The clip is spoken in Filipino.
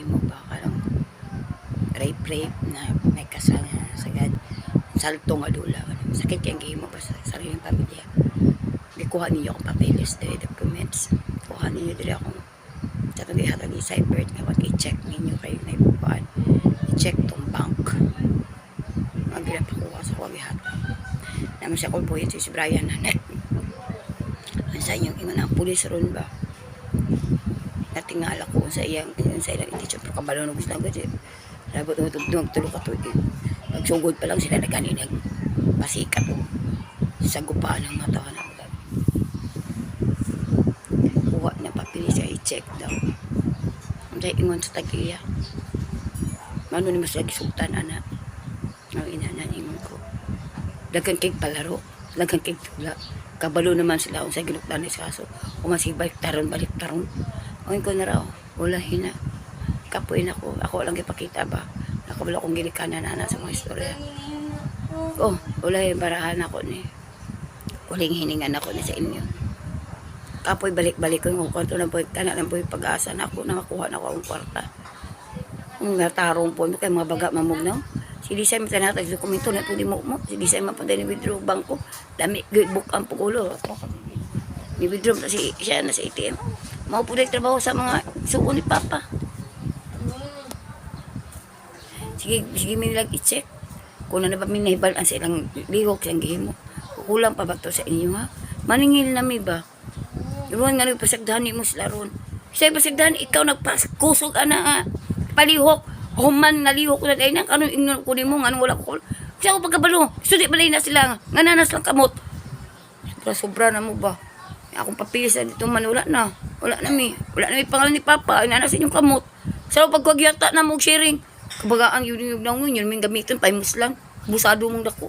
mo ba karang rape na may kasal na sagad salto nga dula sakit yung gihimo ba sa sariling pamilya. Di kuha ninyo akong papeles the documents, kuha ninyo dili akong sa hatag ni cyber nga i-check ninyo kayo na ipuan i-check tong bank magila pa kuha sa kuwagihat naman siya kulbuhin si Brian na ang sa inyong ingon ang pulis ron ba natingala ko sa ilang intention pero kabalo nung gusto lang kasi labot nung tulog ka to magsugod pa lang sila na kaninag pasikat o sa gupaan ng mata na kuha na papili siya i-check daw ang dahil ingon sa tagiya mano ni mas lagi sultan ana ang inanan ingon ko dagang kig palaro dagang kig tula kabalo naman sila kung sa ginuktan sa kaso kung masibalik taron balik taron ang ko na raw wala hina kapuin ako lang ipakita ba nakabalo kong gilikanan na sa mga istorya oh wala yung barahan ako ni uling hiningan ako ni sa inyo kapoy balik-balik ko yung kwarto na po tanan lang po yung pag-asa na ako nakakuha na ako ang kwarta ang natarong po kay mga baga mamugnaw si Disay matanatag sa komento na po di mo si Disay mapunta ni withdraw bangko dami good book ang pukulo ni withdraw si siya na sa ATM mau po trabaho sa mga suko ni Papa sige milag i-check kung na ba minahibal ang silang lihok siyang gihimo kulang pa ba to sa inyo ha maningil na mi ba iwan nga nagpasagdahan mo sila ron siya pasagdahan ikaw nagpaskusog ana ha palihok human nalihok na dahil nang anong ingnon ko mo nga wala ko siya ko pagkabalo sudi balay na sila nga nanas lang kamot sobra na mo ba akong papilis na dito man wala na mi pangalan ni Papa inanas inyong kamot sa pagkagyata na mo sharing kabagaan yun nangon yun may gamitin paimus lang busado mong dako